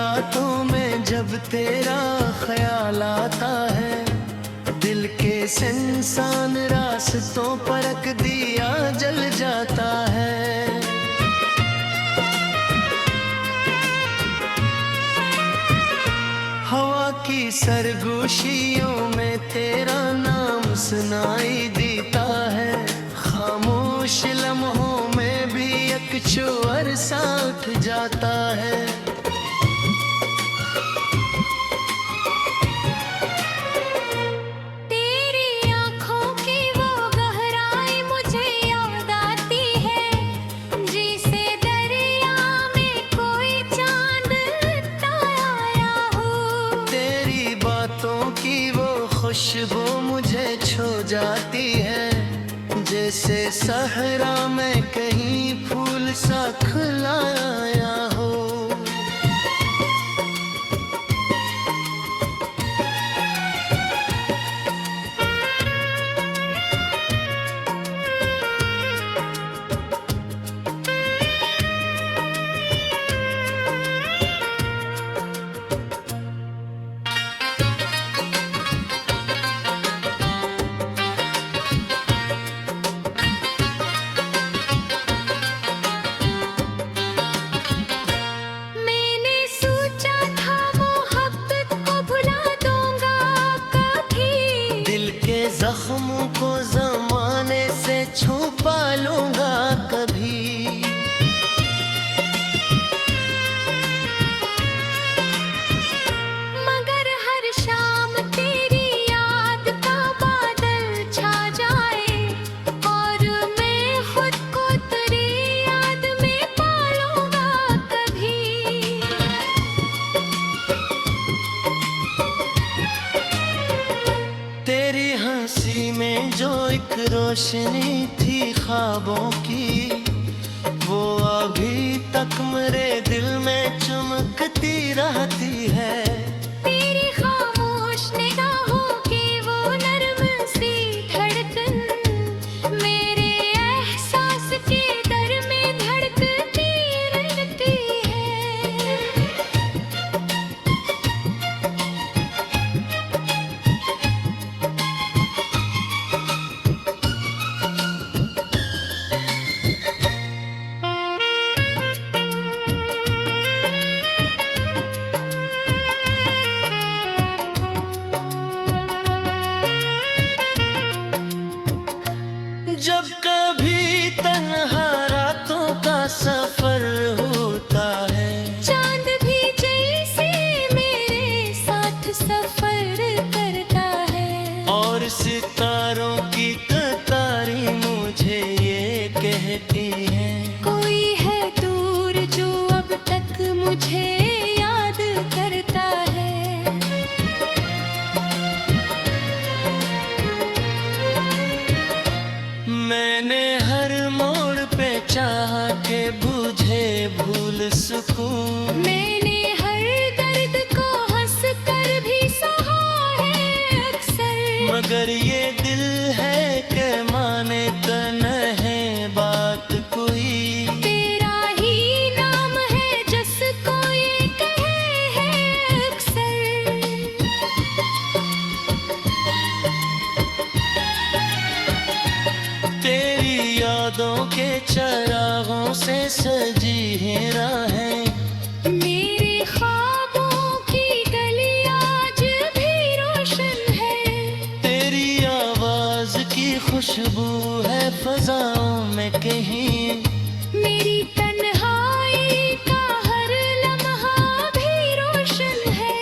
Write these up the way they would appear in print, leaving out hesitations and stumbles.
रातों में जब तेरा ख्याल आता है, दिल के इंसान रास्तों पर रख दिया जल जाता है। हवा की सरगोशियों में तेरा नाम सुनाई देता है, खामोश लम्हों में भी एक शोर सा उठ जाता है। तेरी आंखों की वो गहराई मुझे याद आती है, जैसे दरिया में कोई चांद ताया हो। तेरी बातों की वो खुशबू मुझे छू जाती है, जैसे सहरा में कहीं फूल सा खिलाया हो। जख्मों को ज़माने से छुपा लूंगा कभी। मगर हर शाम तेरी याद का बादल छा जाए, और मैं खुद को तेरी याद में पालूंगा कभी। तेरी हंसी में जो एक रोशनी थी ख्वाबों की, वो अभी तक मेरे दिल में चमकती रहती है। तेरी खामोश निगाहों की वो नर्म सी धड़कन, मेरे एहसास के दर में धड़कती रहती है। जब कभी तन्हा रातों का सफर होता है, चांद भी जैसे मेरे साथ सफर करता है, और सितारों की कतारी मुझे ये कहती है, कोई है दूर जो अब तक मुझे याद करता है। मैंने हर मोड़ पे चाह के बुझे भूल सुकून। मैंने हर दर्द को हंस कर भी सहा है अक्सर, मगर ये दिल है कि माने तो नहीं बात कोई। तेरा ही नाम है जिसको ये कहे है अक्सर। तेरी यादों के चरागों से सजी है राहें, मेरे ख्वाबों की गली आज भी रोशन है। तेरी आवाज की खुशबू है फजाओं में कहीं। मेरी तन्हाई का हर लम्हा भी रोशन है।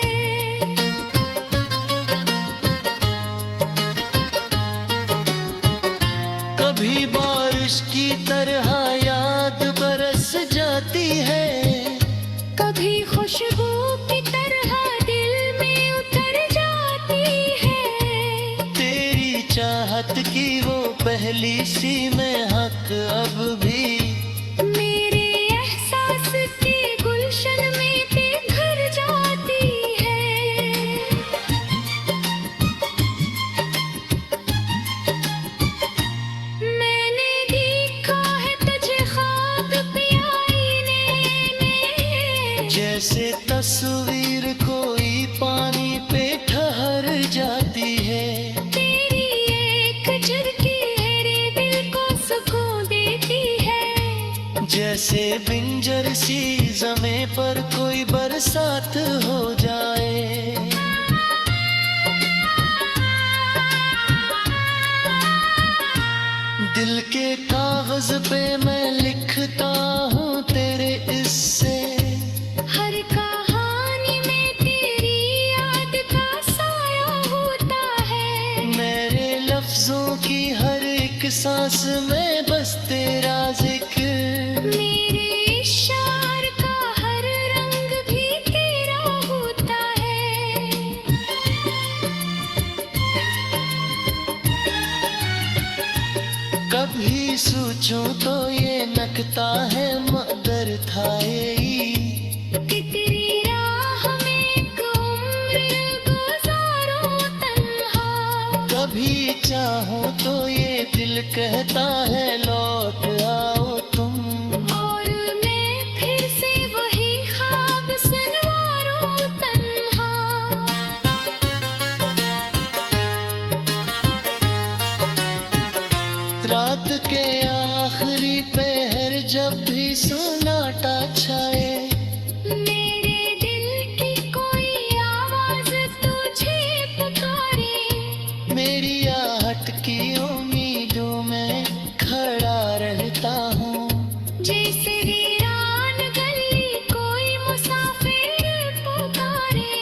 कभी बारिश की तरह याद बरस जाती है, कभी खुशबू की तरह दिल में उतर जाती है। तेरी चाहत की वो पहली सी महक अब भी मेरे एहसास के गुलशन में बिखर जाती है। मैंने देखा है तुझे ख्वाब पियाई ने जैसे तस्वीर कोई पानी पे ठहर जाती है। तेरी एक झुरकी मेरे दिल को सुकून देती है। जैसे बिंजर सी ज़मीं पर कोई बरसात हो जाए। दिल के कागज पे मैं लिखता हूँ तेरे इससे। हर कहानी में तेरी याद का साया होता है। मेरे लफ्जों की हर एक सांस में बस तेरा जिक्र। मेरे इशार का हर रंग भी तेरा होता है। कभी सोचूं तो ये नकता है मगर था यही। तेरी राह में एक उम्र गुजारो तन्हा। कभी चाहूं तो ये दिल कहता है लौट आओ तुम। और मैं फिर से वही ख्वाब सनवारो तन्हा। रात के आखिरी पहर जब भी सन्नाटा छाए। मेरे दिल की कोई आवाज तुझे पुकारे। मेरी आहट की उम्मीदों में खड़ा रहता हूँ। जैसे वीरान गली कोई मुसाफिर पुकारे।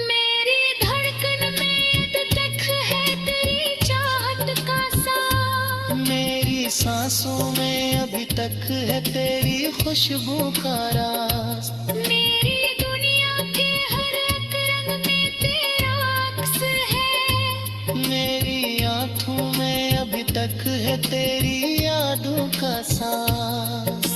मेरी धड़कन में अब तक है तेरी चाहत का सांस। मेरी सांसों में अभी तक है तेरी खुशबू का रास। मेरी दुनिया के हर एक रंग में तेरा अक्स है। मेरी आँखों में अभी तक है तेरी यादों का सांस।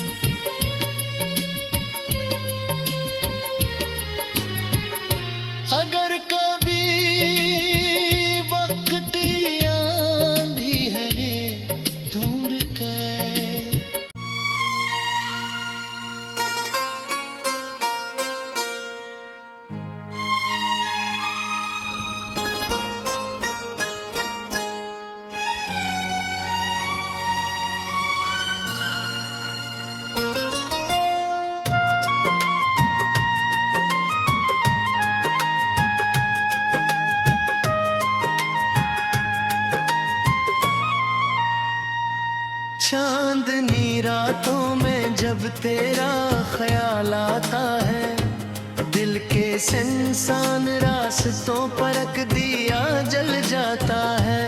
अगर कभी वक्त आंधी है दूर कर। चांदनी रातों में जब तेरा ख्याल आता है। दिल के इंसान रास्तों पर रख दिया जल जाता है।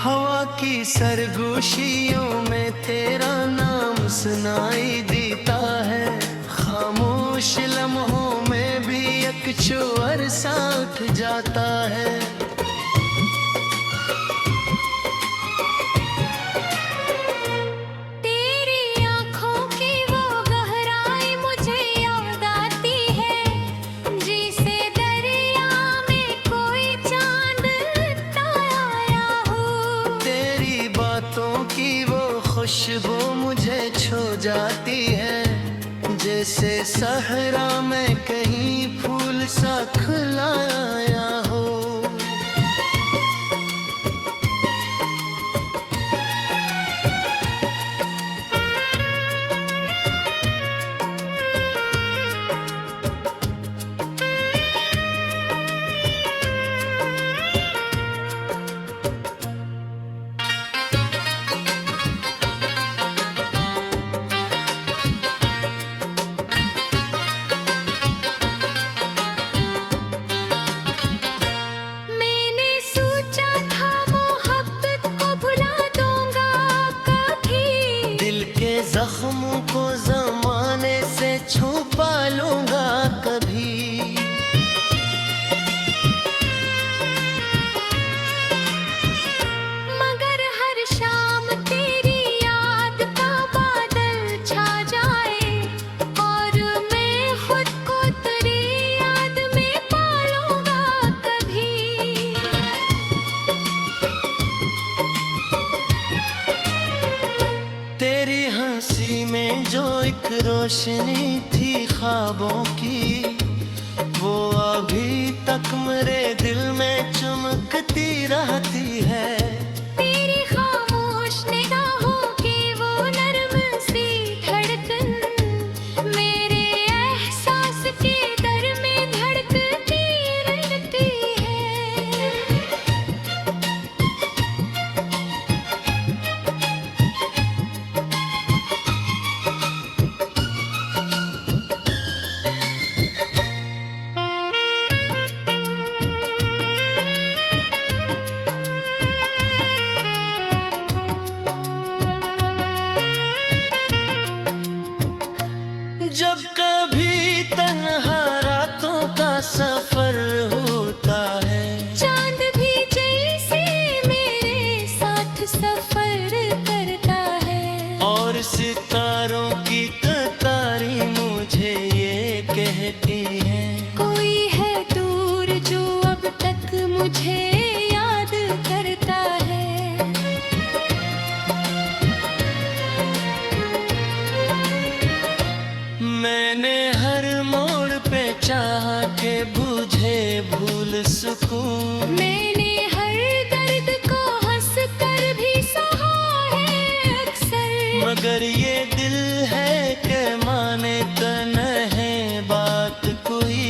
हवा की सरगोशियों में तेरा नाम सुनाई देता है। खामोश लम्हों में भी एक चोर साथ जाता है। तेरी आँखों की वो गहराई मुझे याद आती है। जैसे दरिया में कोई चांद ताया हो। तेरी बातों की वो खुशबू मुझे छू जाती है। जैसे सहरा में कहीं फूल सा खिलाया हो। मैंने सोचा था मोहब्बत को भुला दूंगा कभी। दिल के जख्मों को जमाने से छुपा लूंगा कभी। मगर हर शाम तेरी याद का बादल छा जाए। और मैं खुद को तेरी याद में पालूंगा कभी। रोशनी थी ख्वाबों की, वो अभी तक मेरे दिल में चमकती रहती है। तेरी खामोश निगाहों की वो नर्म सी धड़कन मेरे एहसास के दर में धड़कती रहती है। जब कभी तन्हा रातों का सफर होता है, चांद भी जैसे मेरे साथ सफर करता है, और सितारों की कतारी मुझे ये कहती है, कोई है दूर जो अब तक मुझे याद करता है। मैंने हर मोड़ पे चाह के बुझे भूल सुकून, मैंने हर दर्द को हंस कर भी सहा है अक्सर, मगर ये दिल है कि माने तो नहीं बात कोई।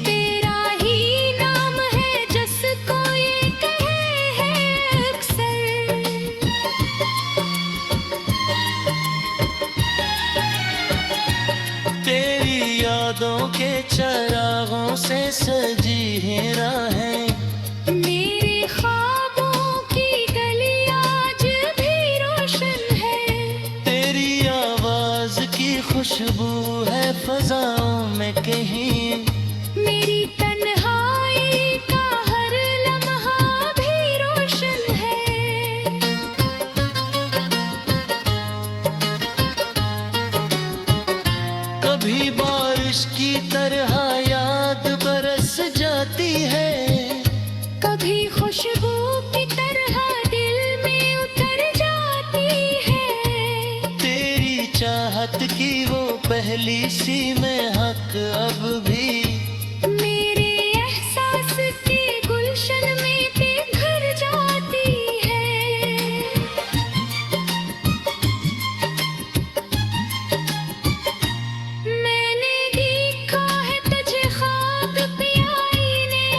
तेरा ही नाम है जिसको ये कहे है अक्सर। तेरी यादों के चरागों से सजी है राहें, मेरे ख्वाबों की गली आज भी रोशन है, तेरी आवाज की खुशबू है फजाओं में कहीं, मेरी तन्हाई का हर लम्हा भी रोशन है। कभी बारिश की तरह याद बरस जाती है, कभी खुशबू की तरह दिल में उतर जाती है, तेरी चाहत की वो पहली सी महक अब भी मेरे एहसास के गुलशन में बिखर जाती है। मैंने देखा है तुझे ख्वाब पियाई ने,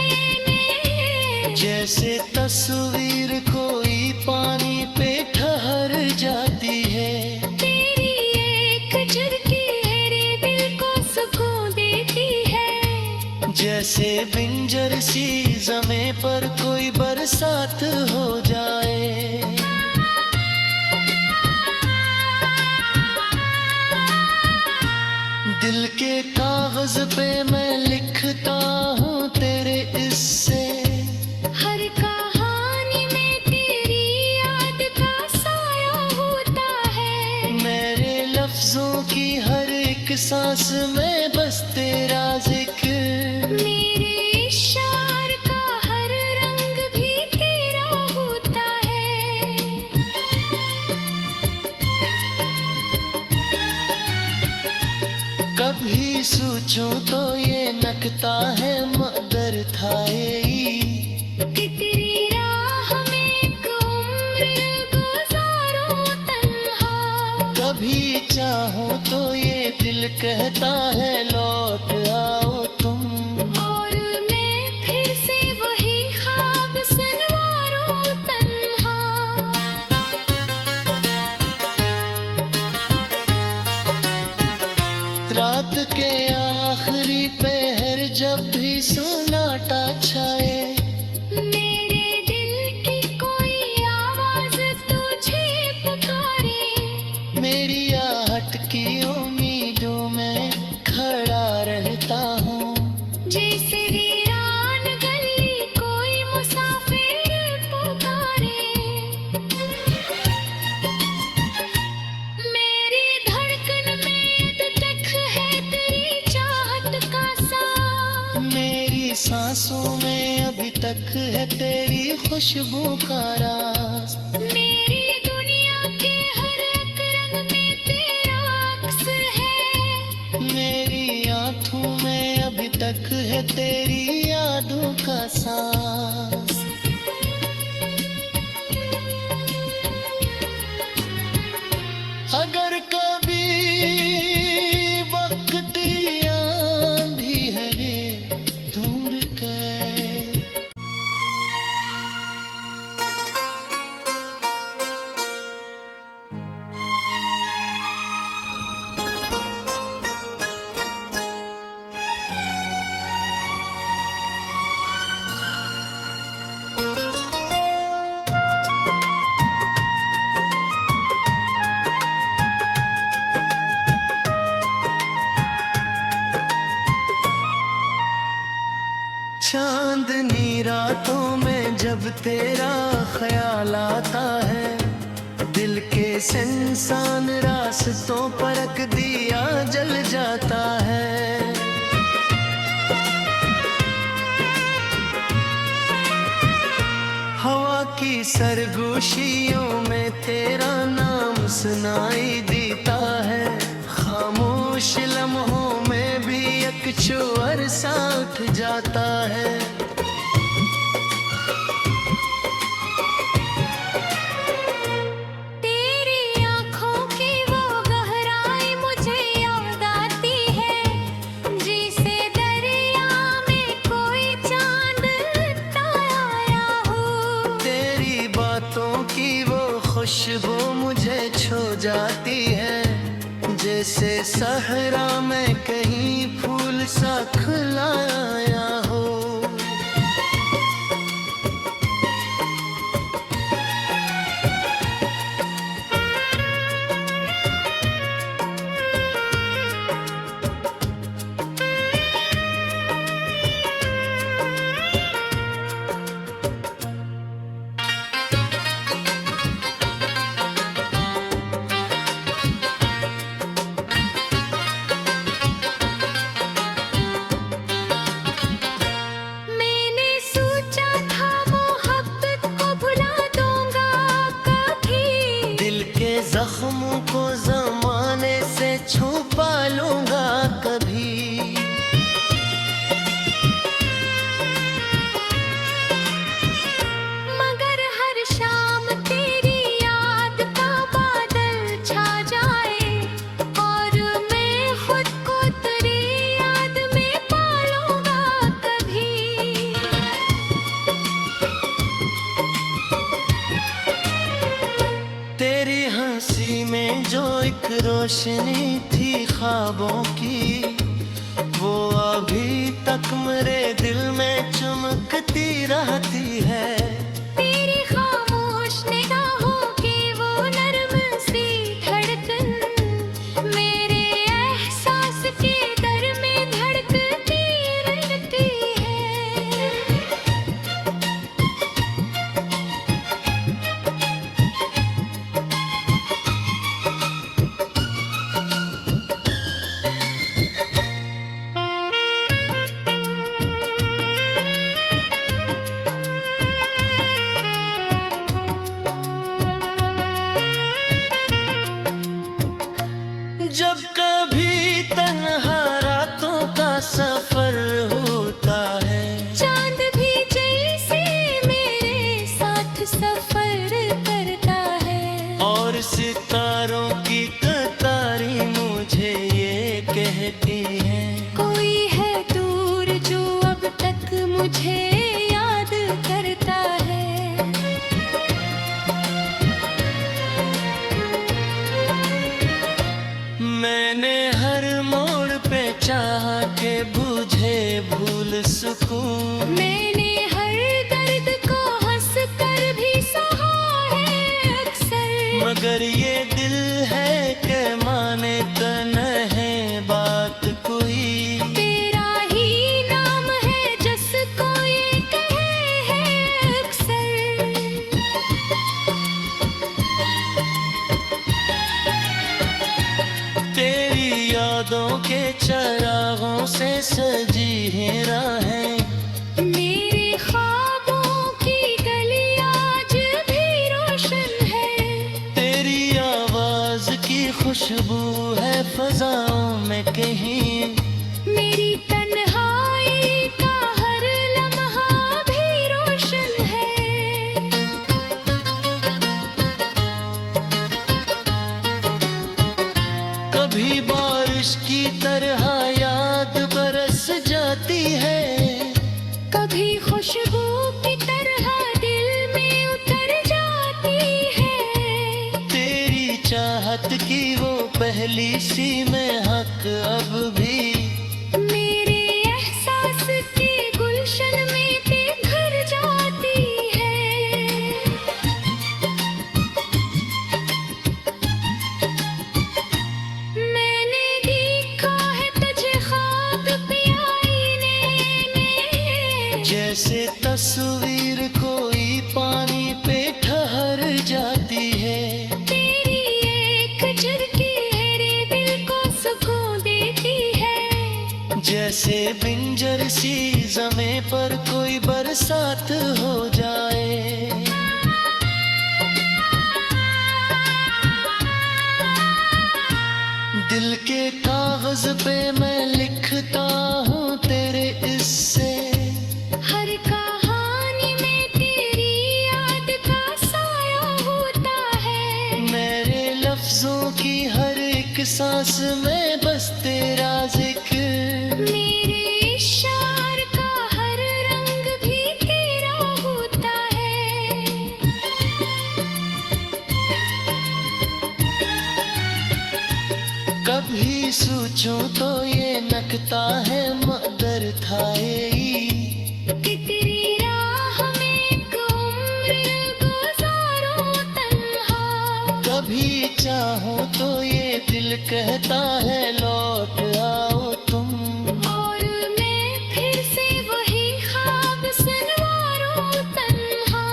जैसे तस्वीर कोई पानी पे ठहर जाती है, तेरी एक झलकी मेरे दिल को सुकून देती है, जैसे बिंजर सी ज़मीं पर कोई बरसात हो जाए। दिल के कागज पे मैं लिखता हूँ तेरे इससे, हर कहानी में तेरी याद का साया होता है, मेरे लफ्जों की हर एक सांस में बस तेरा जिक्र, मेरे इशार का हर रंग भी तेरा होता है। कभी सोचूं तो ये नकता है मगर था यही, कि तेरी राह में एक उम्र गुजारूं तन्हा, कभी चाहूं तो ये दिल कहता है लौट आओ तुम, और मैं फिर से वही ख्वाब संवारूं तन्हा। रात के आखिरी पहर जब भी सन्नाटा छाए, मेरे दिल की कोई आवाज तुझे पुकारे, मेरी आहट की उम्मीदों में खड़ा रहता हूँ, जैसे वीरान गली कोई मुसाफिर पुकारे। मेरी धड़कन में अब तक है तेरी चाहत का सांस, मेरी सांसों में अभी तक है तेरी खुशबू का राज, मेरी दुनिया के हर एक रंग में तेरा अक्स है, है तेरी यादों का सांस। अगर कभी वक्त आंधी है दूर गए। चांदनी रातों में जब तेरा ख्याल आता है, दिल के इंसान रास्तों पर रख दिया जल जाता है। हवा की सरगोशियों में तेरा नाम सुनाई देता है। खामोश लम्हों में भी एक चुअर सा उठ जाता है। तेरी आँखों की वो गहराई मुझे याद आती है, जैसे दरिया में कोई चांद ताया हो। तेरी बातों की वो खुशबू मुझे छू जाती है, जैसे सहरा में कहीं फूल सा खिलाया हो। मैंने सोचा था मोहब्बत को भुला दूंगा कभी, दिल के जख्मों को जमाने से छुपा लूंगा कभी। मगर हर शाम तेरी याद का बादल छा जाए, और मैं खुद को तेरी याद में पालूंगा कभी। तेरी हंसी में जो एक रोशनी थी ख्वाबों की, वो अभी तक मेरे दिल में चमकती रहती है। तेरी खामोश निगाहों की वो नर्म सी धड़कन, मेरे एहसास के दर में धड़कती रहती है। जब कभी तन्हा रातों का सफर होता है, चांद भी जैसे मेरे साथ सफर करता है, और सितारों की कतारी मुझे ये कहती है, कोई है दूर जो अब तक मुझे याद करता है। मैंने हर मोड़ पे चाह के बुझे भूल सुकून। मैंने हर दर्द को हंस कर भी सहा है अक्सर, मगर ये दिल है कि माने तो नहीं बात कोई। तेरा ही नाम है जिसको ये कहे है अक्सर। तेरी यादों के चरागों से सजी है राहें, मेरे ख्वाबों की गली आज भी रोशन है। तेरी आवाज की खुशबू है फजाओं में कहीं। मेरी तन्हाई चाहत की वो पहली सी महक अब भी मेरे एहसास के गुलशन में बिखर जाती है। मैंने देखा है तुझे ख्वाब पियाई ने, जैसे तस्वीर कोई पानी पे ठहर जाती है। तेरी एक झलकी मेरे दिल को सुकून देती है। जैसे बिंजर सी ज़मीं पर कोई बरसात हो जाए। दिल के कागज पे मैं लिखता हूँ तेरे इससे, हर कहानी में तेरी याद का साया होता है। मेरे लफ्जों की हर एक सांस में बस तेरा जिक्र। मेरे इशार का हर रंग भी तेरा होता है। कभी सोचूं तो ये नकता है मगर था यही, कि तेरी राह में एक उम्र गुजारूं तन्हा। कभी चाहूं तो ये दिल कहता है लौट आओ तुम। और मैं फिर से वही ख्वाब सनवारूं तन्हा।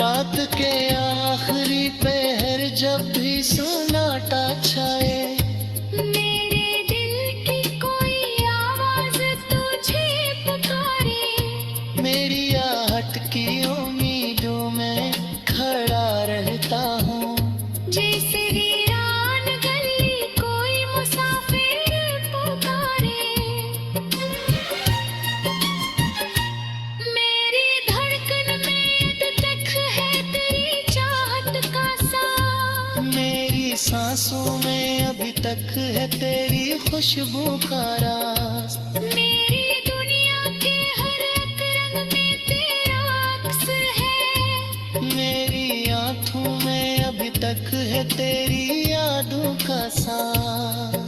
रात के आखिरी पहर जब भी सन्नाटा छाए, मेरे दिल की कोई आवाज तुझे पुकारे। मेरी आहट की उम्मीदों में खड़ा रहता हूँ। जैसे वीरान गली कोई मुसाफिर पुकारे। मेरी धड़कन में अब तक है तेरी चाहत का सा। मेरी सांसों में अभी तक है तेरी खुशबू का राज। मेरी दुनिया के हर एक रंग में तेरा अक्स है। मेरी आंखों में अभी तक है तेरी यादों का साथ।